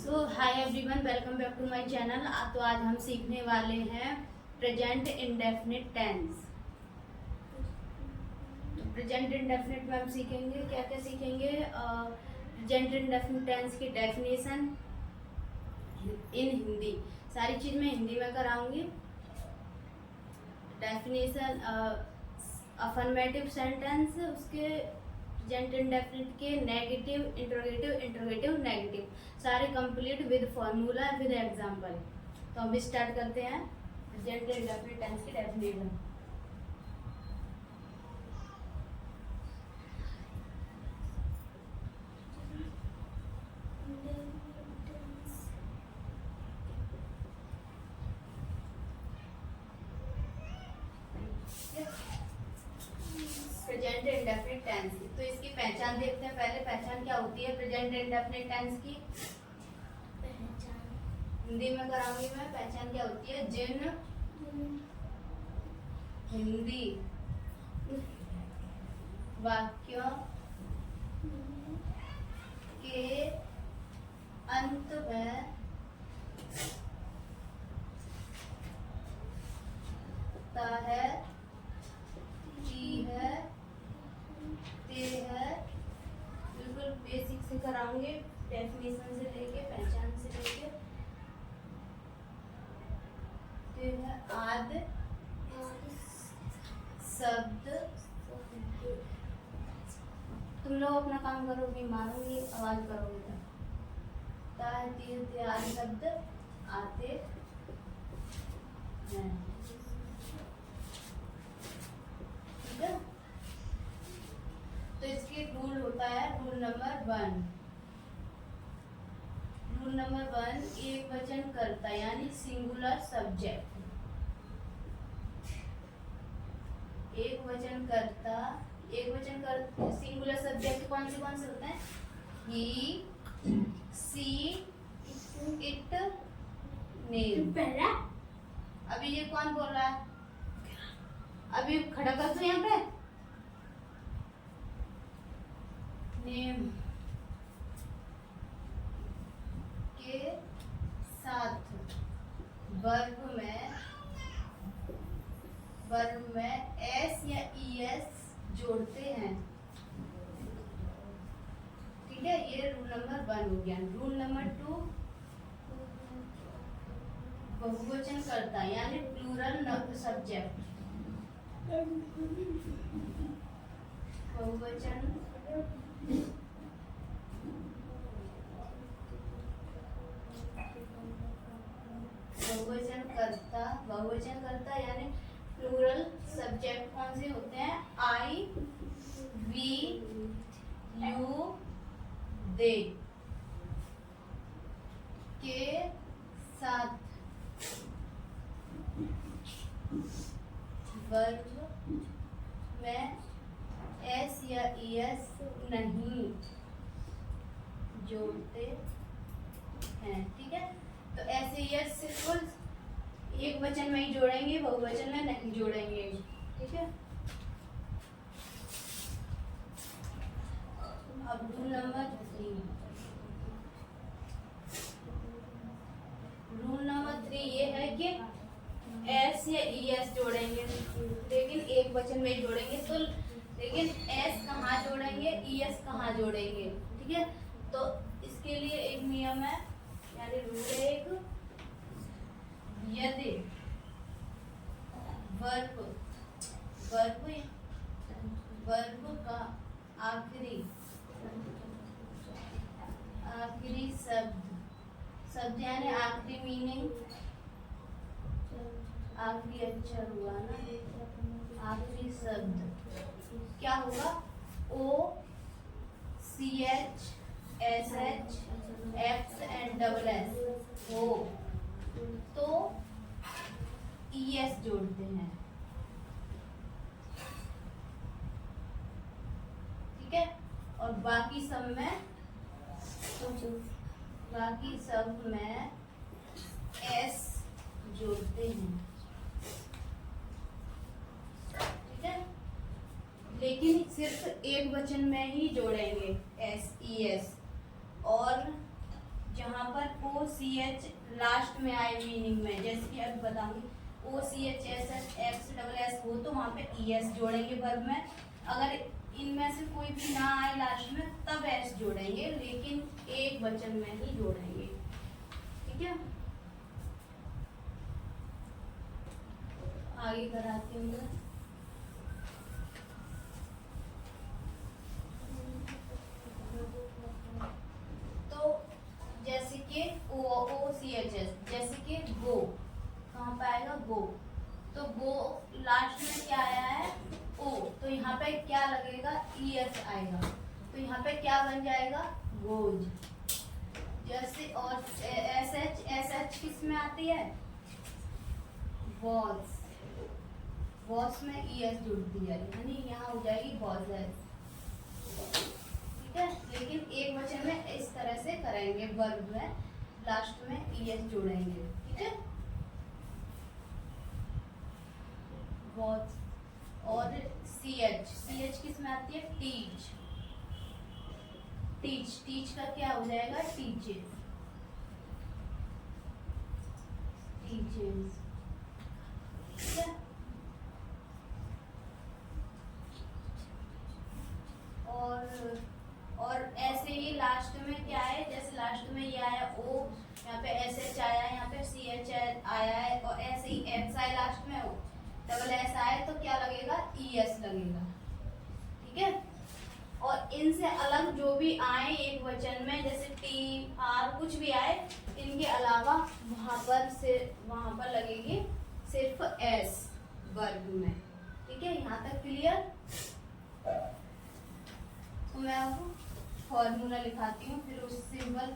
So hi everyone, welcome back to my channel. तो आज हम सीखने वाले हैं प्रेजेंट इंडेफिनिट टेंस। तो प्रेजेंट इंडेफिनिट में हम सीखेंगे क्या क्या सीखेंगे। प्रेजेंट इंडेफिनिट टेंस की डेफिनेशन इन हिंदी, सारी चीज़ मैं हिंदी में कराऊंगी। डेफिनेशन अफर्मेटिव सेंटेंस, उसके प्रेजेंट इंडेफिनिट के नेगेटिव, इंट्रोगेटिव, इंट्रोगेटिव, नेगेटिव, सारे complete with formula with example. तो हम स्टार्ट करते हैं प्रेजेंट इंडेफिनिट टेंस की डेफिनेशन। प्रेजेंट इंडेफिनिट टेंस की तो इसकी पहचान देखते हैं। पहले पहचान क्या होती है प्रेजेंट इंडेफिनिट टेंस की? हिंदी में कराऊंगी मैं। पहचान क्या होती है? जिन हिंदी वाक्यों के अंत में ता है, ती है, ते है, बिल्कुल बेसिक से कराऊंगे, डेफिनेशन से लेके, पहचान से लेके, ते है, आदि शब्द। तुम लोग अपना काम करोगी, मारोगी, आवाज करोगे। ता है, ती है, ते आदि शब्द आते हैं। ठीक है, तो इसके रूल होता है रूल नंबर 1। रूल नंबर 1, एक वचन कर्ता यानी सिंगुलर सब्जेक्ट। एक वचन कर्ता, सिंगुलर सब्जेक्ट कौन से होते हैं? ही, सी, इट, नेम। अभी ये कौन बोल रहा है? अभी खड़ा कर दो यहाँ पे। नेम के साथ वर्ब में एस या ईएस जोड़ते हैं। ठीक है, ये रूल नंबर 1 हो गया। रूल नंबर 2, बहुवचन करता यानी प्लूरल सब्जेक्ट। बहुवचन करता यानी प्लूरल सब्जेक्ट कौन से होते हैं? आई, वी, यू, दे के साथ वर्ब में एस या ईएस नहीं जोड़ते हैं। ठीक है, तो ऐसे ईएस सिर्फ एक वचन में ही जोड़ेंगे, बहुवचन में नहीं जोड़ेंगे। ठीक है, अब रूल नंबर 3। रूल नंबर 3 ये है कि एस या ईएस जोड़ेंगे, लेकिन एक वचन में ही जोड़ेंगे। तो लेकिन एस कहाँ जोड़ेंगे, ईएस कहाँ जोड़ेंगे? ठीक है, तो इसके लिए एक नियम है, यानी रूल 1, यदि वर्ब का आखिरी शब्द यानी आखिरी मीनिंग, आखिरी अक्षर हुआ ना, आखिरी शब्द क्या होगा? O, C H, S H, X and double S हो तो ईएस जोड़ते हैं। ठीक है, और बाकी सब में एस जोड़ते हैं। ठीक है, लेकिन सिर्फ एक वचन में ही जोड़ेंगे एस ई एस, और जहाँ पर OCH लास्ट में आए मीनिंग में, जैसे कि अब बताऊंगी OCHSS हो तो वहाँ पे ES जोड़ेंगे वर्ब में। अगर इनमें से कोई भी ना आए लास्ट में तब S जोड़ेंगे, लेकिन एक वचन में ही जोड़ेंगे। ठीक है, आगे कराती हूँ मैं। तो जैसे कि OCHS, जैसे कि गो, कहाँ पे आएगा गो, तो गो लास्ट में क्या आया है ओ, तो यहाँ पे क्या लगेगा ES आएगा, तो यहाँ पे क्या बन जाएगा गोज। जैसे और SH किस में आती है वॉज, वॉज में ES जुड़ती है, यानी यहाँ हो जाएगी वॉजेस। ठीक है, लेकिन एक वचन में इस तरह से करेंगे, वर्ब में लास्ट में ES जोड़ेंगे। ठीक है, वॉज। और CH किस में आती है टीच, टीच का क्या हो जाएगा टीचेस, टीचेस। ठीक है, और ऐसे ही लास्ट में क्या है, जैसे लास्ट में ये आया O, यहाँ पे SH आया है, यहाँ पे CH आया है, और ऐसे ही X आए लास्ट में, डबल S आए तो क्या लगेगा ES लगेगा। ठीक है, और इनसे अलग जो भी आए एक वचन में, जैसे T R कुछ भी आए, इनके अलावा वहां पर लगेगी सिर्फ S वर्ग में। ठीक है, यहाँ तक क्लियर। तो मैं आपको फॉर्मूला लिखाती हूँ, फिर उस सिंपल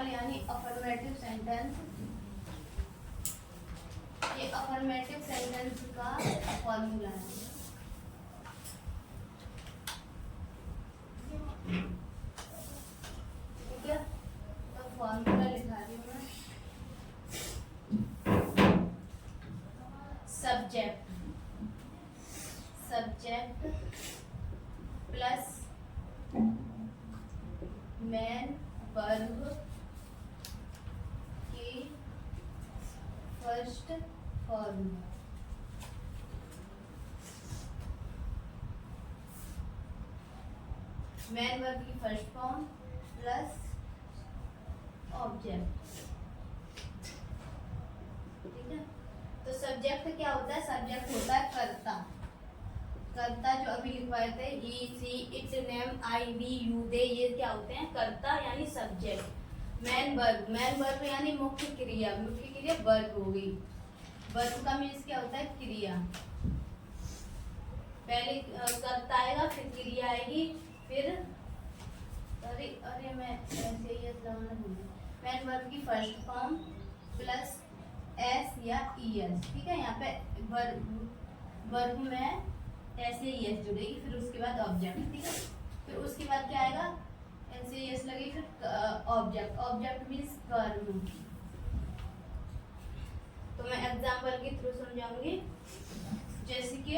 यानी अफर्मेटिव सेंटेंस, ये अफर्मेटिव सेंटेंस का फॉर्मूला है। ठीक है, तो फॉर्मूला लिखा रही हूँ मैं। सब्जेक्ट प्लस मेन वर्ब की फर्स्ट फॉर्म, मेन वर्ब की फर्स्ट फॉर्म प्लस ऑब्जेक्ट। ठीक है, तो सब्जेक्ट क्या होता है, सब्जेक्ट होता है कर्ता, कर्ता जो अभी लिखवाए थे he she it name I we you they, ये क्या होते हैं कर्ता यानी सब्जेक्ट। मेन वर्ब यानी मुख्य क्रिया वर्ब हो गई, वर्ब का मीन्स क्या होता है क्रिया, पहले कर्ता आएगा फिर क्रिया आएगी, फिर अरे मैं ऐसे ही लगाना भूल गई, मेन वर्ब की फर्स्ट फॉर्म प्लस S या ES। ठीक है, यहाँ पे वर्ब में ऐसे ES जुड़ेगी, फिर उसके बाद ऑब्जेक्ट। ठीक है, फिर उसके बाद क्या आएगा ऐसे ES लगेगी, फिर ऑब्जेक्ट मीन्स कर्म। तो मैं एग्जाम्पल के थ्रू समझाऊंगी, जैसे कि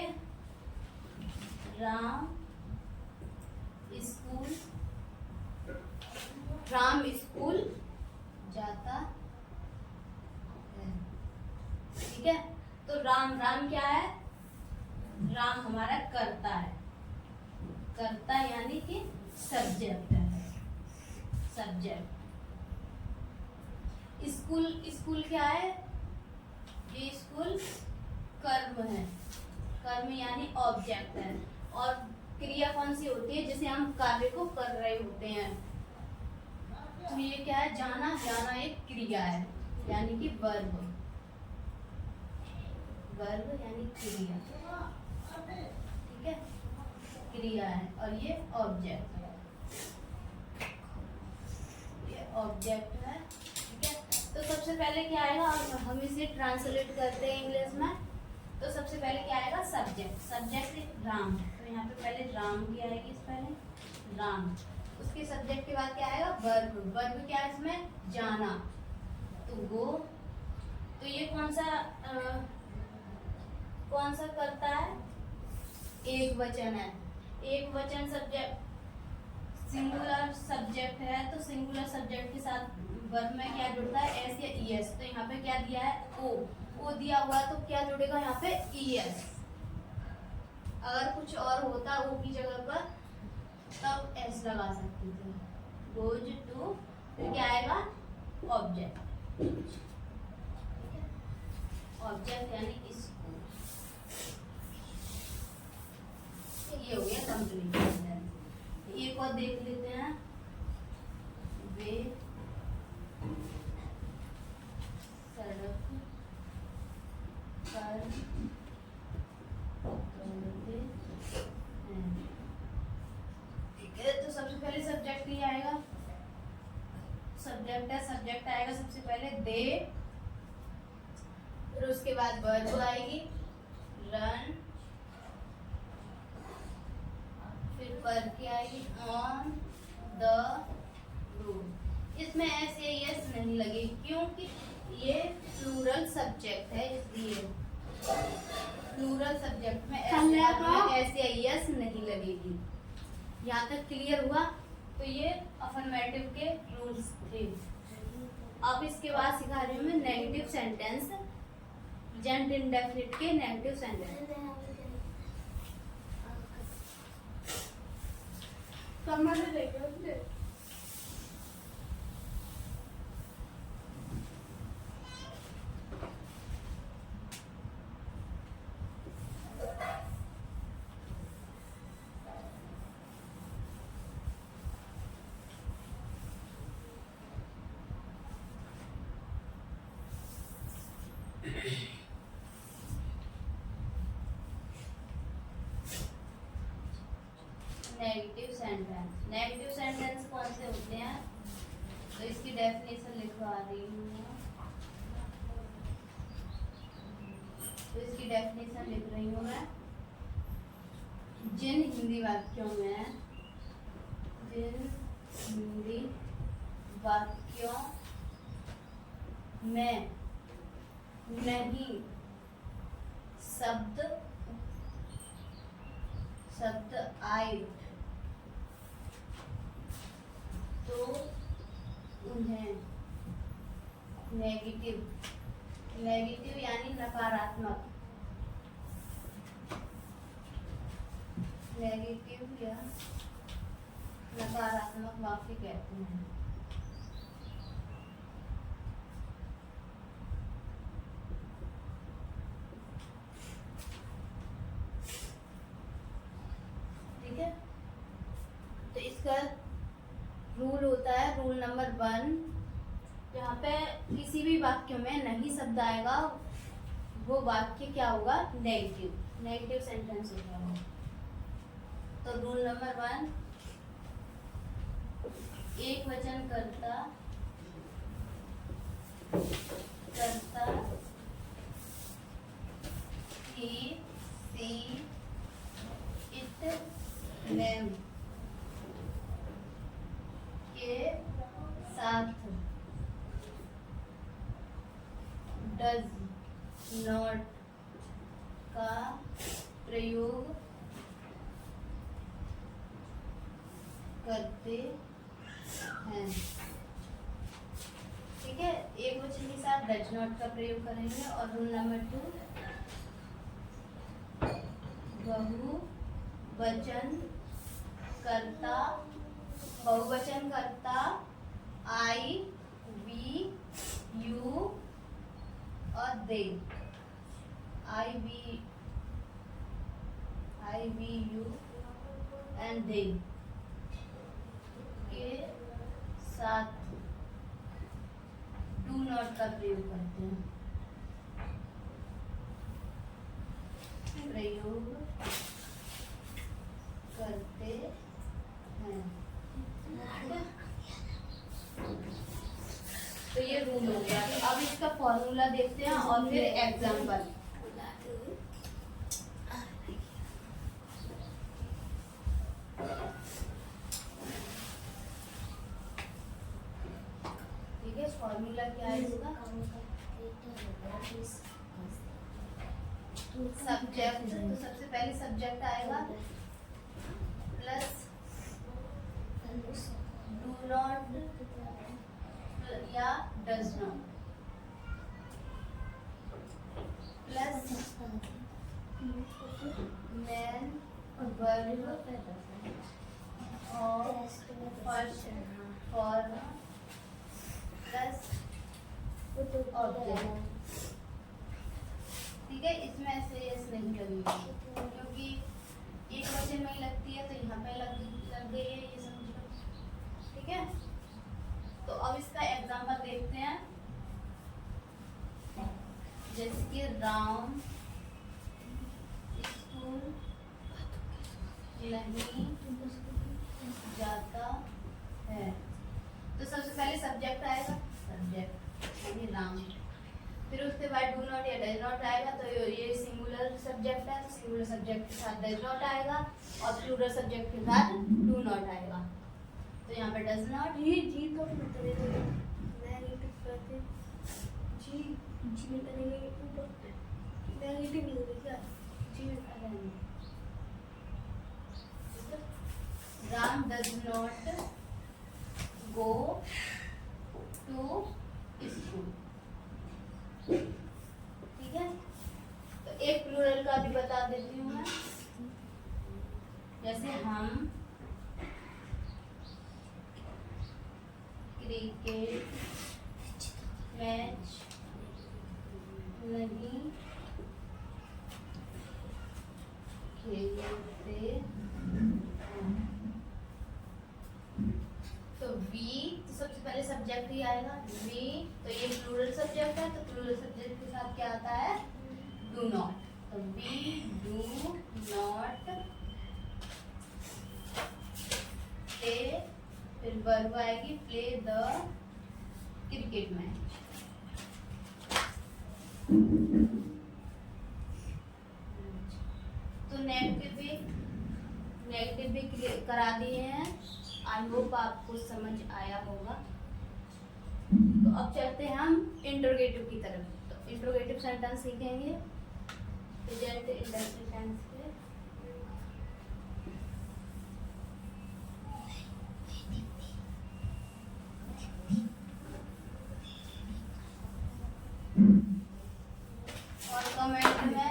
राम स्कूल जाता है। ठीक है, तो राम क्या है, राम हमारा कर्ता है, कर्ता यानी कि सब्जेक्ट है, सब्जेक्ट। स्कूल क्या है, ये स्कूल कर्म है, कर्म यानी ऑब्जेक्ट है, और क्रिया कौन सी होती है जिसे हम कार्य को कर रहे होते हैं, तो ये क्या है जाना एक क्रिया है यानी कि वर्ब यानी क्रिया। ठीक है, क्रिया है, और ये ऑब्जेक्ट है, ठीक है, तो सबसे पहले क्या आएगा, हम इसे ट्रांसलेट करते हैं इंग्लिश में, तो सबसे पहले क्या आएगा सब्जेक्ट राम, तो यहाँ पे पहले राम की आएगी, पहले राम, उसके सब्जेक्ट के बाद क्या आएगा वर्ब क्या है इसमें जाना, तो गो, तो ये कौन सा करता है एक वचन है, एक वचन सिंगुलर सब्जेक्ट है तो सिंगुलर सब्जेक्ट के साथ वर्ब में क्या जुड़ता है, एस या ईएस। तो यहाँ पे क्या दिया है, ओ दिया हुआ है तो क्या जुड़ेगा यहाँ पे, ईएस। अगर कुछ और होता ओ की जगह पर तब एस लगा सकते थे। गोज टू, फिर क्या आएगा, ऑब्जेक्ट। ऑब्जेक्ट यानी स्कूल। ये हो गया कंप्लीट। एक और देख लेते हैं, वे सड़क पर दौड़ते हैं। ठीक है, तो सबसे पहले सब्जेक्ट ही आएगा। सब्जेक्ट है, सब्जेक्ट आएगा सबसे पहले दे, फिर उसके बाद वर्ब आएगी रन, फिर पर क्या आएगी, ऑन द रोड। इसमें एस या यस नहीं लगेगी क्योंकि ये प्लूरल सब्जेक्ट है, इसलिए प्लूरल सब्जेक्ट में एस या यस नहीं लगेगी। यहाँ तक क्लियर हुआ? तो ये अफर्मेटिव के रूल्स थे। अब इसके बाद सिखा रही हूँ मैं नेगेटिव सेंटेंस, प्रेजेंट इंडेफिनिट के negative sentence. Negative sentence, negative sentence कौन से होते हैं, तो इसकी डेफिनेशन लिखवा रही हूँ। तो इसकी डेफिनेशन लिख रही हूँ मैं। जिन हिंदी वाक्यों में, जिन हिंदी वाक्यों में नहीं शब्द आए तो उन्हें नेगेटिव, नेगेटिव यानी नकारात्मक, नेगेटिव या नकारात्मक वाक्य कहते हैं। ठीक है, तो इसका रूल होता है, रूल नंबर 1, यहाँ पे किसी भी वाक्य में नहीं शब्द आएगा वो वाक्य क्या होगा, नेगेटिव, नेगेटिव सेंटेंस होगा। तो रूल नंबर 1, एक वचन करता he, she, it, them के साथ does not का प्रयोग करते हैं। ठीक है, एक वचन के साथ डज नॉट का प्रयोग करेंगे। और रूल नंबर 2, बहुवचन करता आई, वी, यू और दे, I we you and they के साथ डू नॉट का प्रयोग करते हैं, प्रयोग करते हैं। तो ये रूल हो गया। तो अब इसका फॉर्मूला देखते हैं और फिर एग्जाम्पल। ठीक है, फॉर्मूला क्या है इसका, सब्जेक्ट। तो सबसे पहले सब्जेक्ट आएगा प्लस डू नॉट या does not plus main verb और फर्स्ट फॉर्म प्लस ऑब्जेक्ट। ठीक है, इसमें ऐसे एस नहीं लगेगी क्योंकि एक क्वेश्चन में ही लगती है, तो यहाँ पे लग गई है, ये समझ लो। ठीक है, तो अब इसका एग्जाम्पल देखते हैं। जैसे कि राम स्कूल नहीं जाता है, तो सबसे पहले सब्जेक्ट आएगा, सब्जेक्ट यानी राम। फिर उसके बाद डू नॉट या डज नॉट आएगा, तो ये सिंगुलर सब्जेक्ट है, तो सिंगुलर सब्जेक्ट के साथ डज नॉट आएगा और प्लूरल सब्जेक्ट के साथ डू नॉट आएगा। तो यहाँ पे डज नॉट जी तो Ram does not go to school. ठीक है, तो एक प्लूरल का भी बता देती हूँ मैं। जैसे हम क्रिकेट मैच नहीं खेलते हैं। तो वी तो सबसे पहले सब्जेक्ट ही आएगा, वी तो ये प्लूरल सब्जेक्ट है, तो प्लूरल सब्जेक्ट के साथ क्या आता है, डू नॉट। तो वी डू नॉट प्ले, फिर वर्ब आएगी प्ले द क्रिकेट मैच। तो नेगेटिव भी करा दिए हैं। आई होप आपको समझ आया होगा। तो अब चलते हैं हम इंटरोगेटिव की तरफ। तो इंटरोगेटिव सेंटेंस सीखेंगे प्रेजेंट इंडेफिनिट टेंस के। और कमेंट में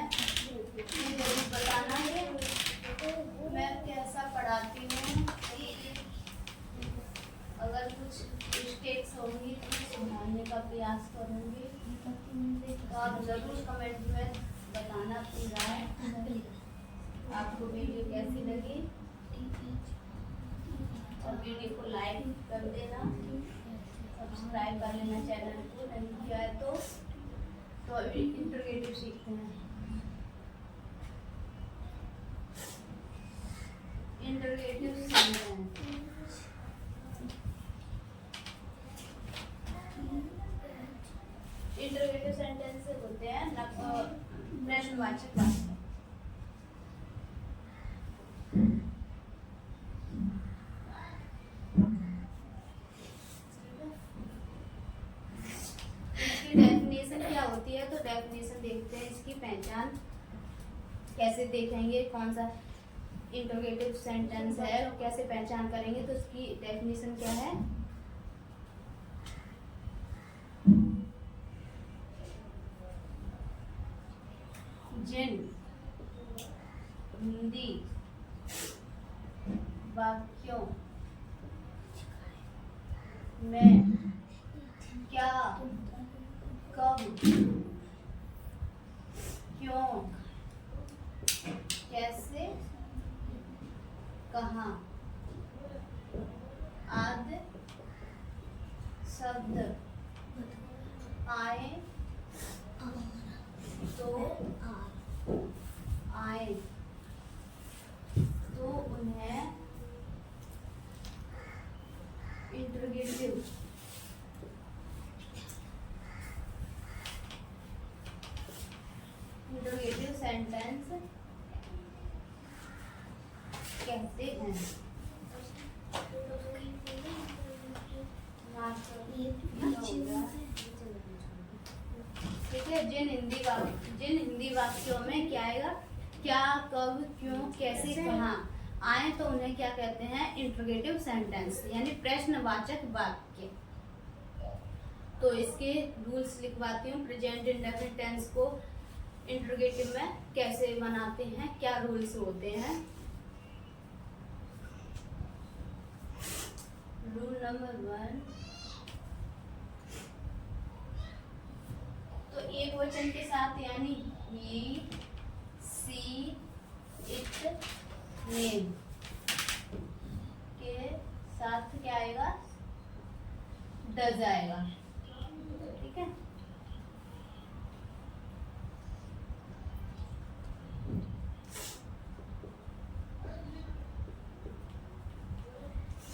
जरूर बताना है मैं कैसा पढ़ाती हूँ। अगर कुछ मिस्टेक्स होंगी तो सुधारने का प्रयास करूँगी। तो आप जरूर कमेंट में बताना अपनी राय, आपको वीडियो कैसी लगी, और वीडियो को लाइक कर देना, सब्सक्राइब कर लेना चैनल को, नहीं किया है तो अभी इंटरोगेटिव सीखते हैं। इंटरोगेटिव सेंटेंस इंटरोगेटिव सेंटेंस होते हैं प्रश्नवाचक वाक्य। इसकी डेफिनेशन क्या होती है, तो डेफिनेशन देखते हैं। इसकी पहचान कैसे देखेंगे, कौन सा इंटरोगेटिव सेंटेंस है और कैसे पहचान करेंगे, तो इसकी डेफिनेशन क्या है। जिन हिंदी वाक्यों में क्या, कब, क्यों, कैसे, कहाँ आदि शब्द आए तो उन्हें इंटरोगेटिव सेंटेंस कहते हैं। ठीक है, जिन हिंदी वाक्यों में क्या आएगा, क्या, कब, क्यों, कैसे, कहाँ आए तो उन्हें क्या कहते हैं, इंट्रोगेटिव सेंटेंस यानी प्रश्नवाचक वाक्य। तो इसके रूल्स लिखवाती हूँ। प्रेजेंट इंडेफिनिट टेंस को इंट्रोगेटिव में कैसे बनाते हैं, क्या रूल्स होते हैं। रूल नंबर 1, तो एक वचन के साथ यानी ही, सी, इट, नेम के साथ क्या आएगा, डज आएगा। ठीक है।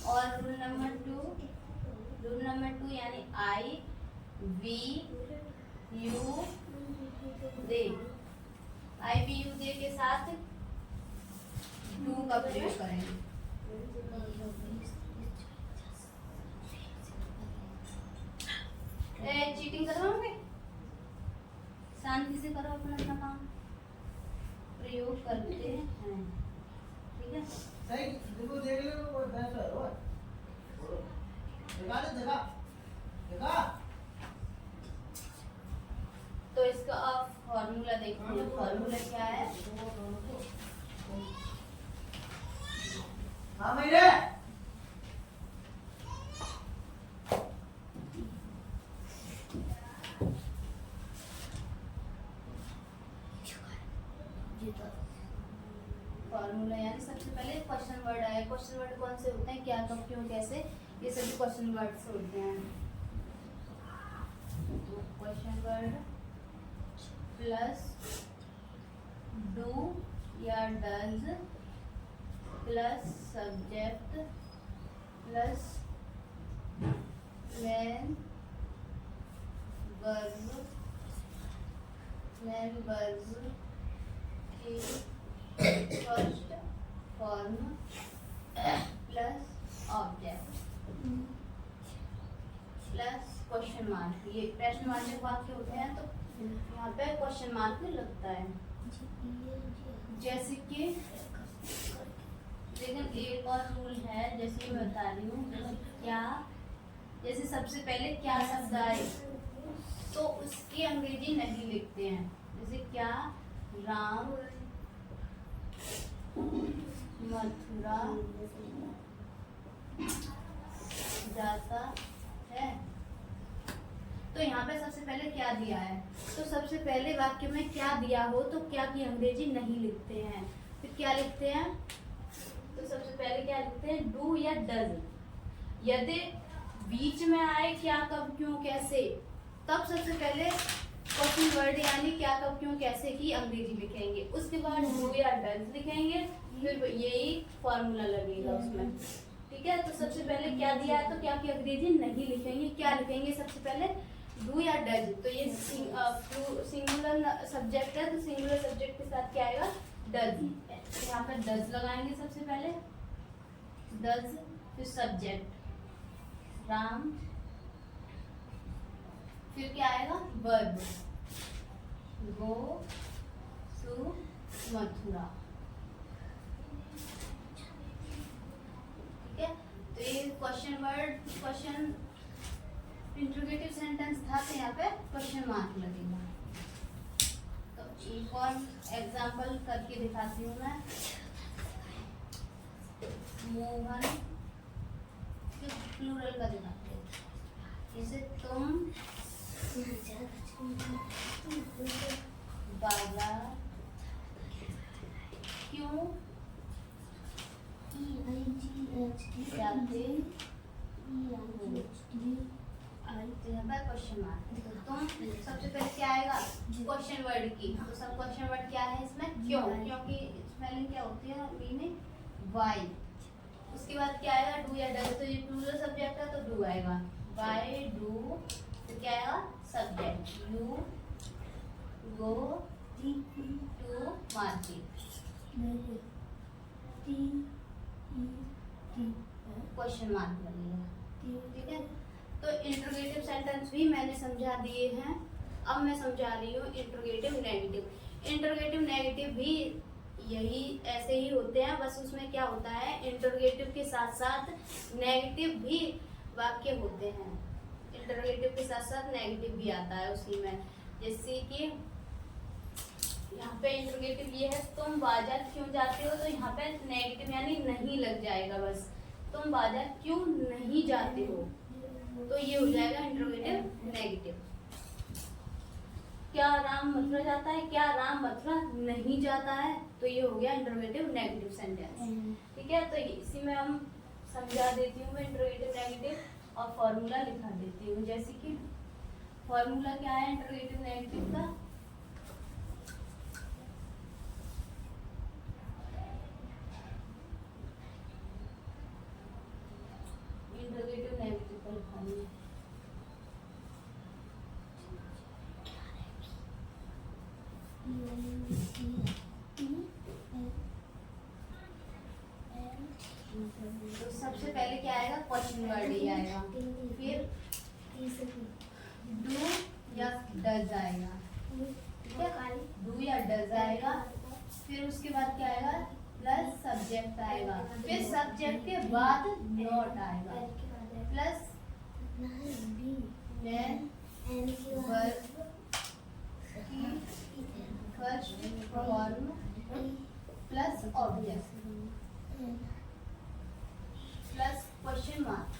और रूल नंबर 2 यानी I, we, you, they. I, we, you, they के साथ डू का प्रयोग करेंगे। चीटिंग करवाओगे, शांति से करो अपना अपना काम, प्रयोग करते हैं। ठीक है। तो इसका आप फॉर्मूला देखते हैं। फॉर्मूला क्या है, हाँ मेरे फॉर्मूला यानी सबसे पहले क्वेश्चन वर्ड आए। क्वेश्चन वर्ड कौन से होते हैं, क्या, कब, क्यों, कैसे, ये सभी क्वेश्चन वर्ड्स होते हैं। तो क्वेश्चन वर्ड प्लस डू या does plus subject plus main verb की first form plus object plus question mark. ये प्रश्न वाचक वाक्य होते हैं, तो यहाँ पे क्वेश्चन मार्क लगता है। जैसे कि लेकिन एक और रूल है, जैसे मैं बता रही हूँ, जैसे क्या, जैसे सबसे पहले क्या शब्द आए तो उसकी अंग्रेजी नहीं लिखते हैं। जैसे क्या राम मथुरा जाता है, तो यहाँ पे सबसे पहले क्या दिया है, तो सबसे पहले वाक्य में क्या दिया हो तो क्या की अंग्रेजी नहीं लिखते हैं। फिर क्या लिखते हैं, तो सबसे पहले क्या लिखते हैं, डू या डज। यदि बीच में आए क्या, कब, क्यों, कैसे, तब सबसे पहले क्वेश्चन वर्ड यानी क्या, कब, क्यों, कैसे की अंग्रेजी लिखेंगे। उसके बाद डू या डज लिखेंगे, फिर यही फॉर्मूला लगेगा उसमें। ठीक है। तो सबसे पहले क्या दिया है तो क्या की अंग्रेजी नहीं लिखेंगे, क्या लिखेंगे सबसे पहले, डू या डज। तो ये सिंगुलर सब्जेक्ट है, तो सिंगुलर सब्जेक्ट के साथ क्या आएगा, डज। तो यहाँ पर डज लगाएंगे सबसे पहले, डज, फिर सब्जेक्ट राम, फिर क्या आएगा, वर्ब गो टू मथुरा। ठीक है। तो ये question word, question interrogative sentence था, तो यहाँ पे क्वेश्चन मार्क लगेगा। तो एक और एग्जांपल करके दिखाती हूँ मैं। मोहन, प्लूरल का दिखाते हैं, जैसे तुम बाजार क्यों जाते क्वेश्चन मार्क। तो तुम सबसे पहले क्या आएगा, क्वेश्चन वर्ड की। तो सब क्वेश्चन वर्ड क्या है इसमें, क्यों, क्योंकि स्पेलिंग क्या होती है, मीनिंग वाई। उसके बाद क्या आएगा, डू या डज। तो ये प्लूरल सब्जेक्ट है तो डू आएगा, वाई डू। तो क्या आएगा, subject you go to market, question mark लगेगा। ठीक है। तो इंट्रोगेटिव सेंटेंस भी मैंने समझा दिए हैं। अब मैं समझा रही हूँ इंट्रोगेटिव नेगेटिव। इंट्रोगेटिव नेगेटिव भी यही ऐसे ही होते हैं, बस उसमें क्या होता है इंटरोगेटिव के साथ साथ नेगेटिव भी वाक्य होते हैं। इंटरोगेटिव के साथ साथ नेगेटिव भी आता है उसी में। जैसे कि यहाँ पे इंटरोगेटिव ये है, तुम बाजार क्यों जाते हो, तो यहाँ पे नेगेटिव यानी नहीं लग जाएगा बस, तुम बाजार क्यों नहीं जाते हो, तो ये हो जाएगा इंटरोगेटिव नेगेटिव। क्या राम मथुरा जाता है, क्या राम मथुरा नहीं जाता है, तो ये हो गया इंटरोगेटिव नेगेटिव सेंटेंस। ठीक है, तो इसी में हम समझा देती हूँ मैं इंटरोगेटिव नेगेटिव और फॉर्मूला लिखा देती हूँ। जैसे कि फॉर्मूला क्या है इंटरोगेटिव नेगेटिव का, इंटरोगेटिव नेगेटिव का लिखाएंगे। तो सबसे पहले क्या आएगा, क्वेश्चन वर्ड ही आएगा, फिर डू या डज आएगा, ठीक है, डू या डज आएगा, फिर उसके बाद क्या आएगा, प्लस सब्जेक्ट आएगा, फिर सब्जेक्ट के बाद नॉट आएगा, प्लस मैन वर्ब की first form plus object plus question mark.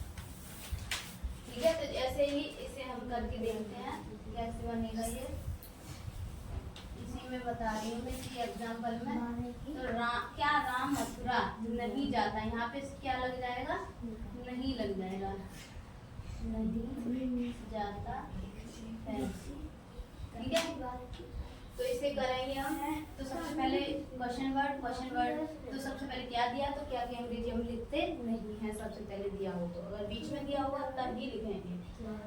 ठीक है, तो ऐसे ही इसे हम करके देखते हैं कैसे बनेगा ये। इसी में बता रही हूँ मैं कि एग्जाम्पल में, तो क्या राम मथुरा नहीं जाता, यहाँ पे क्या लग जाएगा, नहीं लग जाएगा, नहीं जाता है। ठीक है, तो इसे करेंगे हम। तो सबसे पहले क्वेश्चन वर्ड, तो सबसे पहले क्या दिया, तो क्या कि अंग्रेजी हम लिखते नहीं है, सबसे पहले दिया हो तो, अगर बीच में दिया होगा तब ही लिखेंगे।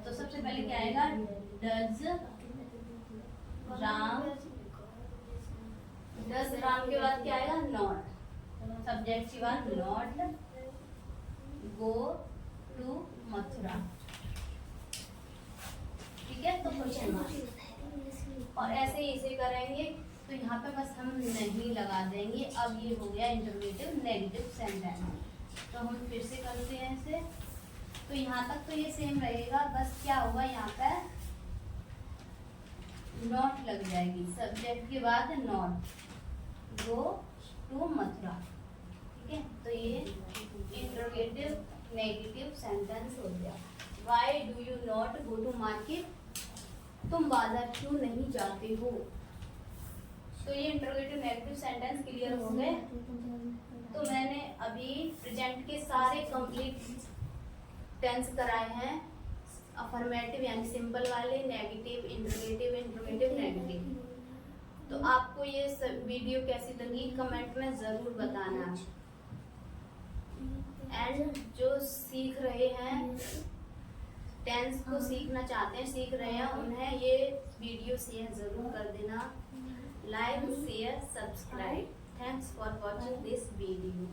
तो सबसे पहले क्या आएगा, डज राम, डज राम के बाद क्या आएगा, नॉट, सब्जेक्ट के बाद नॉट गो टू मथुरा। ठीक है, तो क्वेश्चन मार्क, और ऐसे ही इसे करेंगे। तो यहाँ पे बस हम नहीं लगा देंगे। अब ये हो गया इंटरोगेटिव नेगेटिव सेंटेंस। तो हम फिर से करते हैं इसे। तो यहाँ तक तो ये सेम रहेगा, बस क्या होगा, यहाँ पे नॉट लग जाएगी, सब्जेक्ट के बाद नॉट, गो टू मथुरा। ठीक है, तो ये इंटरोगेटिव नेगेटिव सेंटेंस हो गया। Why do you not go to market, तुम बाजार क्यों नहीं जाते हो। तो ये इंटरोगेटिव नेगेटिव सेंटेंस क्लियर हो गए। तो मैंने अभी प्रेजेंट के सारे कंप्लीट टेंस कराए हैं, अफर्मेटिव यानी सिंपल वाले, नेगेटिव, इंटरोगेटिव, नेगेटिव। तो आपको ये सब वीडियो कैसी लगी कमेंट में ज़रूर बताना। एंड जो सीख रहे हैं, टेंस को सीखना चाहते हैं, सीख रहे हैं, उन्हें ये वीडियो शेयर ज़रूर कर देना। Like, share, subscribe. Thanks for watching this video.